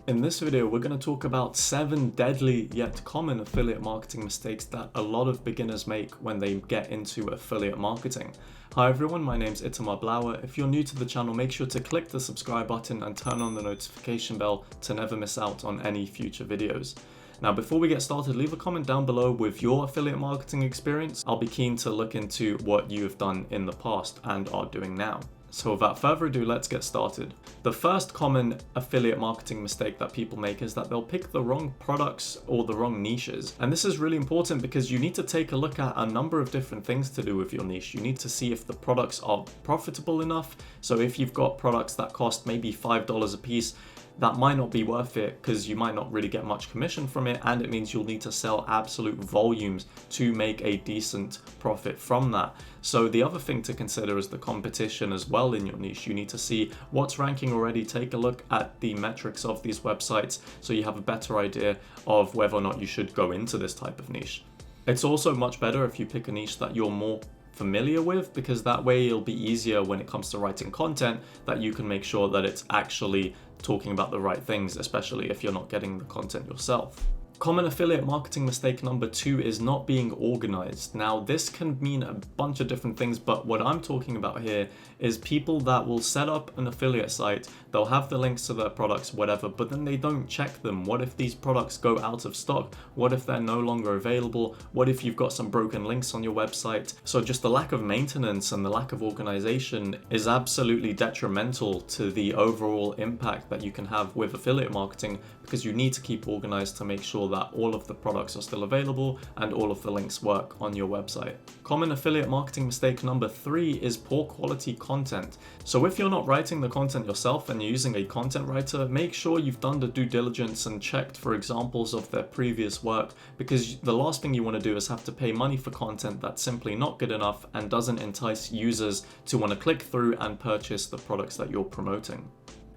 In this video, we're going to talk about 7 deadly yet common affiliate marketing mistakes that a lot of beginners make when they get into affiliate marketing. Hi everyone, my name's Itamar Blauer. If you're new to the channel, make sure to click the subscribe button and turn on the notification bell to never miss out on any future videos. Now, before we get started, leave a comment down below with your affiliate marketing experience. I'll be keen to look into what you have done in the past and are doing now. So without further ado, let's get started. The first common affiliate marketing mistake that people make is that they'll pick the wrong products or the wrong niches. And this is really important because you need to take a look at a number of different things to do with your niche. You need to see if the products are profitable enough. So if you've got products that cost maybe $5 a piece, that might not be worth it because you might not really get much commission from it, and it means you'll need to sell absolute volumes to make a decent profit from that. So the other thing to consider is the competition as well in your niche. You need to see what's ranking already, take a look at the metrics of these websites so you have a better idea of whether or not you should go into this type of niche. It's also much better if you pick a niche that you're more familiar with, because that way it'll be easier when it comes to writing content that you can make sure that it's actually talking about the right things, especially if you're not getting the content yourself. Common affiliate marketing mistake number 2 is not being organized. Now, this can mean a bunch of different things, but what I'm talking about here is people that will set up an affiliate site, they'll have the links to their products, whatever, but then they don't check them. What if these products go out of stock? What if they're no longer available? What if you've got some broken links on your website? So just the lack of maintenance and the lack of organization is absolutely detrimental to the overall impact that you can have with affiliate marketing, because you need to keep organized to make sure that all of the products are still available and all of the links work on your website. Common affiliate marketing mistake number 3 is poor quality content. So if you're not writing the content yourself and you're using a content writer, make sure you've done the due diligence and checked for examples of their previous work, because the last thing you want to do is have to pay money for content that's simply not good enough and doesn't entice users to want to click through and purchase the products that you're promoting.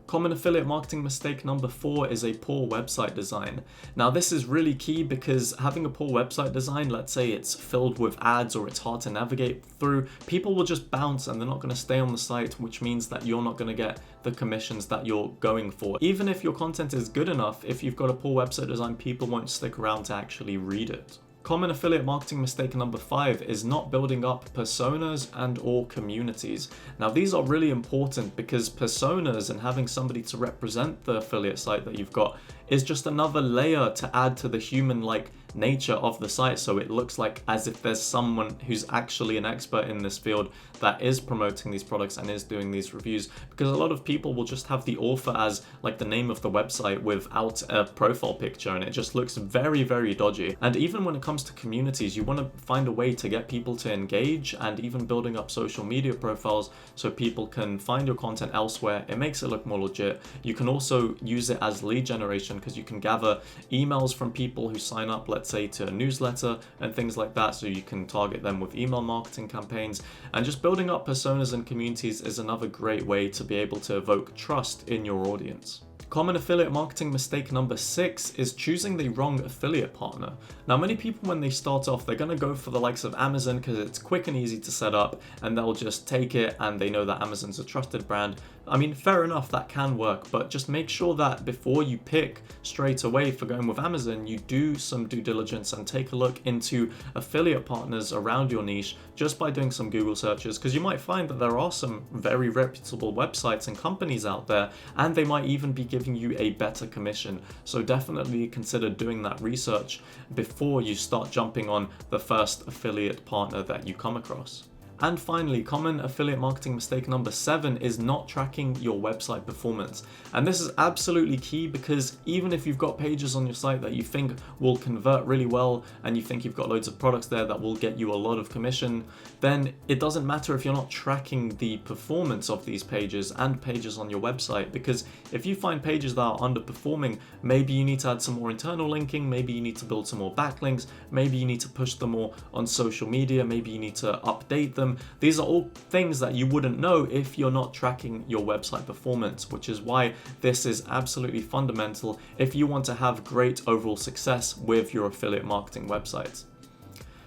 Common affiliate marketing mistake number 4 is a poor website design. Now, this is really key because having a poor website design, let's say it's filled with ads or it's hard to navigate through, people will just bounce and they're not going to stay on the site, which means that you're not going to get the commissions that you're going for. Even if your content is good enough, if you've got a poor website design, people won't stick around to actually read it. Common affiliate marketing mistake number 5 is not building up personas and or communities. Now, these are really important because personas and having somebody to represent the affiliate site that you've got is just another layer to add to the human-like nature of the site, so it looks like as if there's someone who's actually an expert in this field that is promoting these products and is doing these reviews, because a lot of people will just have the author as like the name of the website without a profile picture, and it just looks very, very dodgy. And even when it comes to communities, you want to find a way to get people to engage, and even building up social media profiles so people can find your content elsewhere. It makes it look more legit. You can also use it as lead generation because you can gather emails from people who sign up, let's say, to a newsletter and things like that, so you can target them with email marketing campaigns. And just building up personas and communities is another great way to be able to evoke trust in your audience. Common affiliate marketing mistake number 6 is choosing the wrong affiliate partner. Now, many people when they start off, they're going to go for the likes of Amazon because it's quick and easy to set up, and they'll just take it and they know that Amazon's a trusted brand. I mean, fair enough, that can work, but just make sure that before you pick straight away for going with Amazon, you do some due diligence and take a look into affiliate partners around your niche just by doing some Google searches, because you might find that there are some very reputable websites and companies out there, and they might even be giving you a better commission. So definitely consider doing that research before you start jumping on the first affiliate partner that you come across. And finally, common affiliate marketing mistake number 7 is not tracking your website performance. And this is absolutely key, because even if you've got pages on your site that you think will convert really well and you think you've got loads of products there that will get you a lot of commission, then it doesn't matter if you're not tracking the performance of these pages and pages on your website, because if you find pages that are underperforming, maybe you need to add some more internal linking, maybe you need to build some more backlinks, maybe you need to push them more on social media, maybe you need to update them. These are all things that you wouldn't know if you're not tracking your website performance, which is why this is absolutely fundamental if you want to have great overall success with your affiliate marketing websites.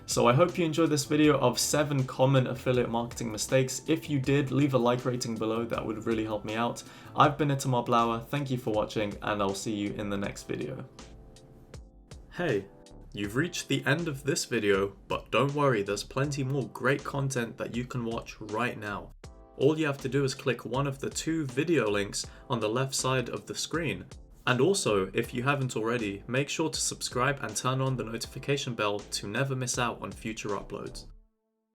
So I hope you enjoyed this video of 7 common affiliate marketing mistakes. If you did, leave a like rating below, that would really help me out. I've been Itamar Blauer, thank you for watching, and I'll see you in the next video. Hey, you've reached the end of this video, but don't worry, there's plenty more great content that you can watch right now. All you have to do is click one of the 2 video links on the left side of the screen. And also, if you haven't already, make sure to subscribe and turn on the notification bell to never miss out on future uploads.